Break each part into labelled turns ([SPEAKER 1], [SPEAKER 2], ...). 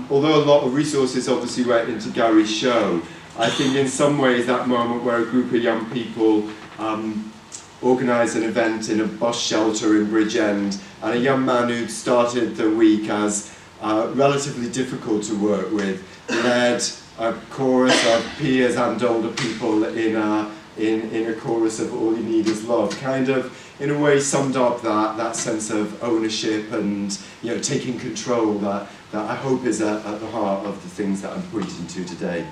[SPEAKER 1] although a lot of resources obviously went into Gary's show, I think in some ways that moment where a group of young people organised an event in a bus shelter in Bridgend, and a young man who'd started the week as relatively difficult to work with, led a chorus of peers and older people in a chorus of All You Need Is Love, kind of in a way summed up that sense of ownership and taking control that I hope is at the heart of the things that I'm pointing to today.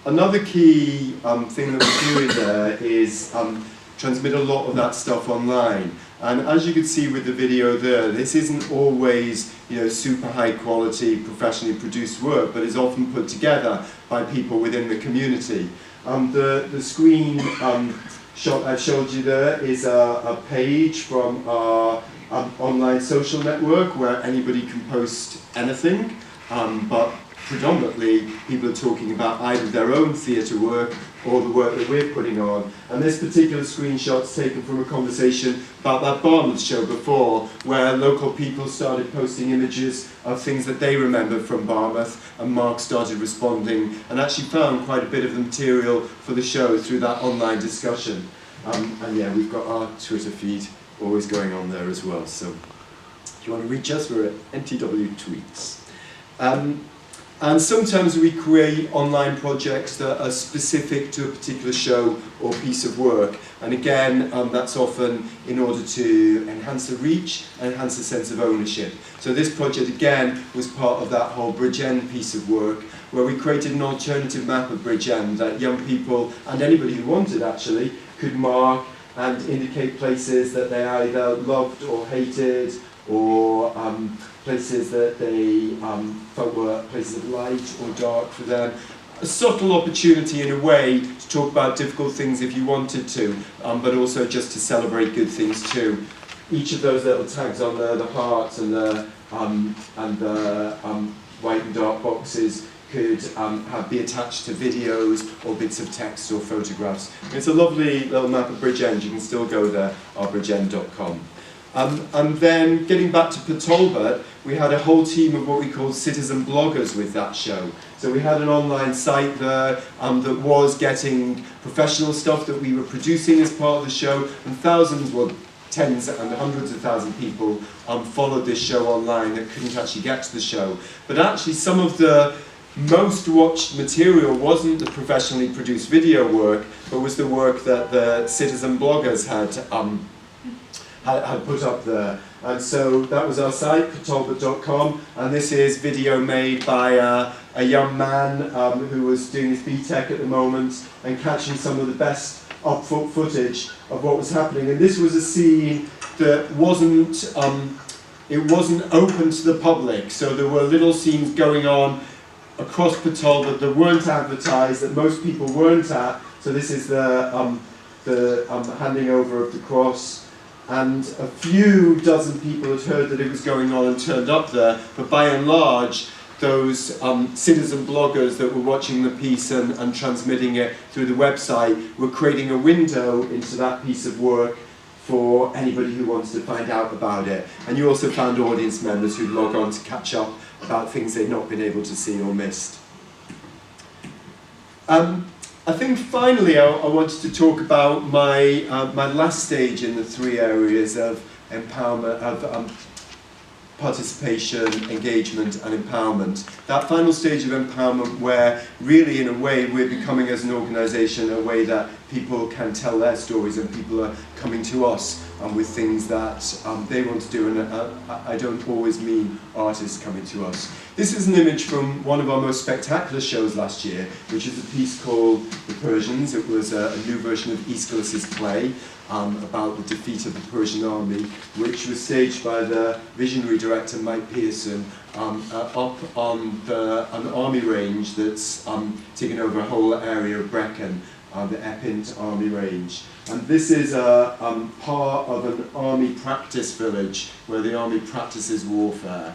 [SPEAKER 1] Another key thing that we're doing there is transmit a lot of that stuff online. And as you can see with the video there, this isn't always super high quality, professionally produced work, but is often put together by people within the community. The screen shot I showed you there is a page from our online social network where anybody can post anything, but predominantly people are talking about either their own theatre work or the work that we're putting on. And this particular screenshot's taken from a conversation about that Barmouth show before, where local people started posting images of things that they remembered from Barmouth, and Mark started responding and actually found quite a bit of the material for the show through that online discussion. And yeah, we've got our Twitter feed always going on there as well. So if you want to reach us, we're at NTW Tweets. And sometimes we create online projects that are specific to a particular show or piece of work. And again, that's often in order to enhance the reach and enhance the sense of ownership. So this project, again, was part of that whole Bridgend piece of work, where we created an alternative map of Bridgend that young people, and anybody who wanted actually, could mark and indicate places that they either loved or hated, or places that they felt were places of light or dark for them. A subtle opportunity in a way to talk about difficult things if you wanted to, but also just to celebrate good things too. Each of those little tags on there, the hearts and the white and dark boxes, could be attached to videos or bits of text or photographs. It's a lovely little map of Bridgend. You can still go there, bridgend.com. And then getting back to Port Talbot, we had a whole team of what we call citizen bloggers with that show. So we had an online site there that was getting professional stuff that we were producing as part of the show, and thousands, well, tens and hundreds of thousands of people followed this show online that couldn't actually get to the show. But actually some of the most watched material wasn't the professionally produced video work, but was the work that the citizen bloggers had put up there. And so that was our site, portalbot.com, and this is video made by a young man who was doing his BTEC at the moment and catching some of the best up-foot footage of what was happening. And this was a scene that wasn't open to the public, so there were little scenes going on across Port Talbot that weren't advertised, that most people weren't at. So this is the handing over of the cross. And a few dozen people had heard that it was going on and turned up there, but by and large, those citizen bloggers that were watching the piece and transmitting it through the website were creating a window into that piece of work for anybody who wants to find out about it. And you also found audience members who'd log on to catch up about things they'd not been able to see or missed. I think finally I wanted to talk about my last stage in the three areas of empowerment, of participation, engagement and empowerment. That final stage of empowerment where really in a way we're becoming as an organisation a way that people can tell their stories and people are coming to us with things that they want to do, and I don't always mean artists coming to us. This is an image from one of our most spectacular shows last year, which is a piece called The Persians. It was a new version of Aeschylus's play about the defeat of the Persian army, which was staged by the visionary director Mike Pearson up on an army range that's taken over a whole area of Brecon, the Epint Army Range. And this is a part of an army practice village where the army practices warfare,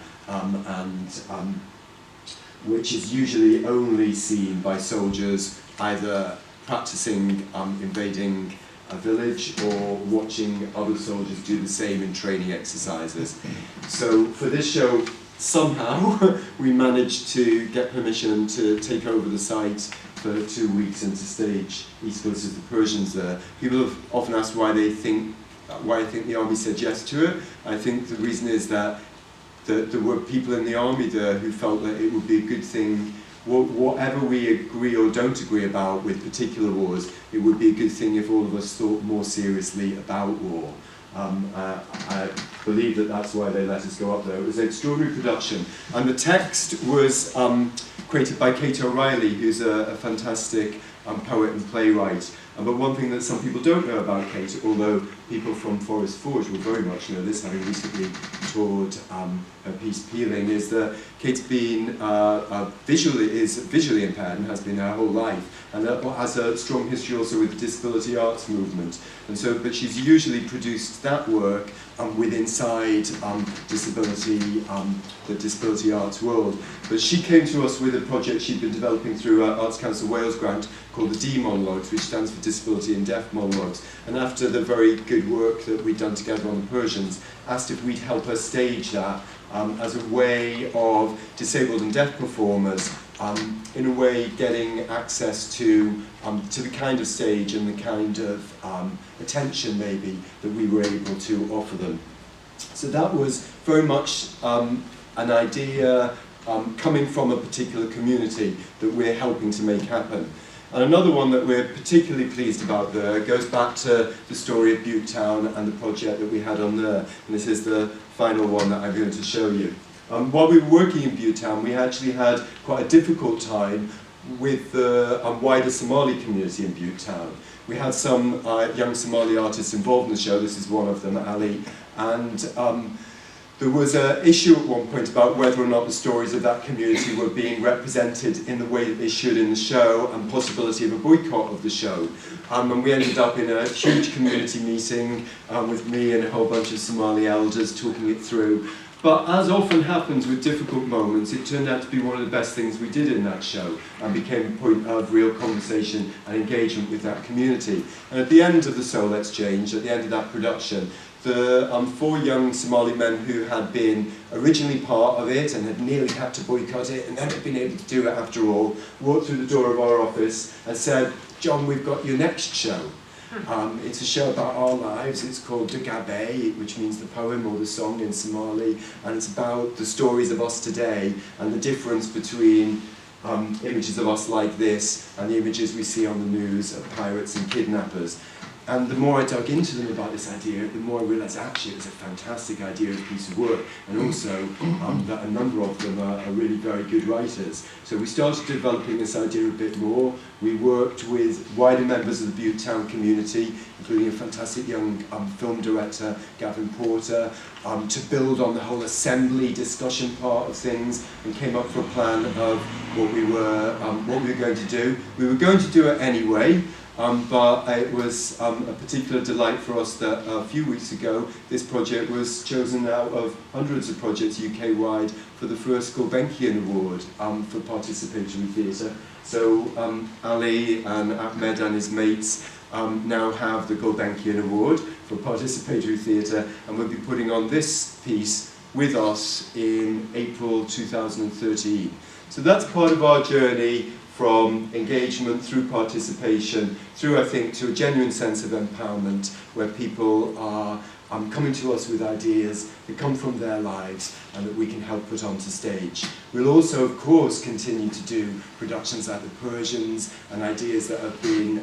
[SPEAKER 1] which is usually only seen by soldiers either practicing invading a village or watching other soldiers do the same in training exercises. So for this show, somehow we managed to get permission to take over the site for 2 weeks and to stage East Coast of the Persians there. People have often asked why I think the army said yes to it. I think the reason is that there were people in the army there who felt that it would be a good thing, whatever we agree or don't agree about with particular wars, it would be a good thing if all of us thought more seriously about war. I believe that that's why they let us go up there. It was an extraordinary production. And the text was created by Kate O'Reilly, who's a fantastic poet and playwright. But one thing that some people don't know about Kate, although people from Forest Forge will very much know this, having recently toured her piece Peeling, is that Kate's been visually impaired and has been her whole life, and has a strong history also with the disability arts movement. And so, but she's usually produced that work inside the disability arts world. But she came to us with a project she'd been developing through Arts Council Wales grant called the D Monologues, which stands for Disability and Deaf Monologues. And after the very good work that we'd done together on the Persians, asked if we'd help her stage that as a way of disabled and deaf performers, in a way getting access to the kind of stage and the kind of attention maybe that we were able to offer them. So that was very much an idea coming from a particular community that we're helping to make happen. And another one that we're particularly pleased about there goes back to the story of Butte Town and the project that we had on there. And this is the final one that I'm going to show you. While we were working in Butte Town, we actually had quite a difficult time with the wider Somali community in Butte Town. We had some young Somali artists involved in the show. This is one of them, Ali. And there was an issue at one point about whether or not the stories of that community were being represented in the way that they should in the show, and possibility of a boycott of the show. And we ended up in a huge community meeting with me and a whole bunch of Somali elders talking it through. But as often happens with difficult moments, it turned out to be one of the best things we did in that show, and became a point of real conversation and engagement with that community. And at the end of the So Let's Change, at the end of that production, the 4 young Somali men who had been originally part of it and had nearly had to boycott it and then had been able to do it after all, walked through the door of our office and said, "John, we've got your next show. It's a show about our lives. It's called Dugabe, which means the poem or the song in Somali, and it's about the stories of us today and the difference between images of us like this and the images we see on the news of pirates and kidnappers." And the more I dug into them about this idea, the more I realised actually it was a fantastic idea as a piece of work, and also that a number of them are really very good writers. So we started developing this idea a bit more. We worked with wider members of the Butte Town community, including a fantastic young film director, Gavin Porter, to build on the whole assembly discussion part of things, and came up with a plan of what we were going to do. We were going to do it anyway. But it was a particular delight for us that a few weeks ago this project was chosen out of hundreds of projects UK-wide for the first Gulbenkian Award for participatory theatre. So Ali and Ahmed and his mates now have the Gulbenkian Award for participatory theatre, and we'll be putting on this piece with us in April 2013. So that's part of our journey from engagement through participation, through, I think, to a genuine sense of empowerment, where people are coming to us with ideas that come from their lives and that we can help put onto stage. We'll also, of course, continue to do productions like the Persians and ideas that have been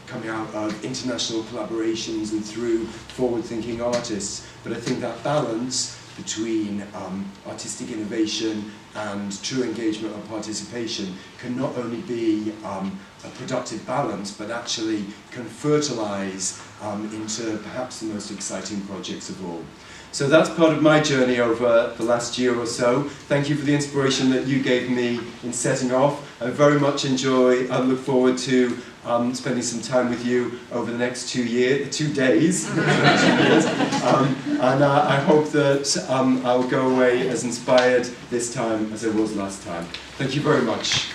[SPEAKER 1] coming out of international collaborations and through forward-thinking artists. But I think that balance between artistic innovation and true engagement and participation can not only be a productive balance, but actually can fertilise into perhaps the most exciting projects of all. So that's part of my journey over the last year or so. Thank you for the inspiration that you gave me in setting off. I very much enjoy and look forward to spending some time with you over the next 2 days. And I hope that I'll go away as inspired this time as I was last time. Thank you very much.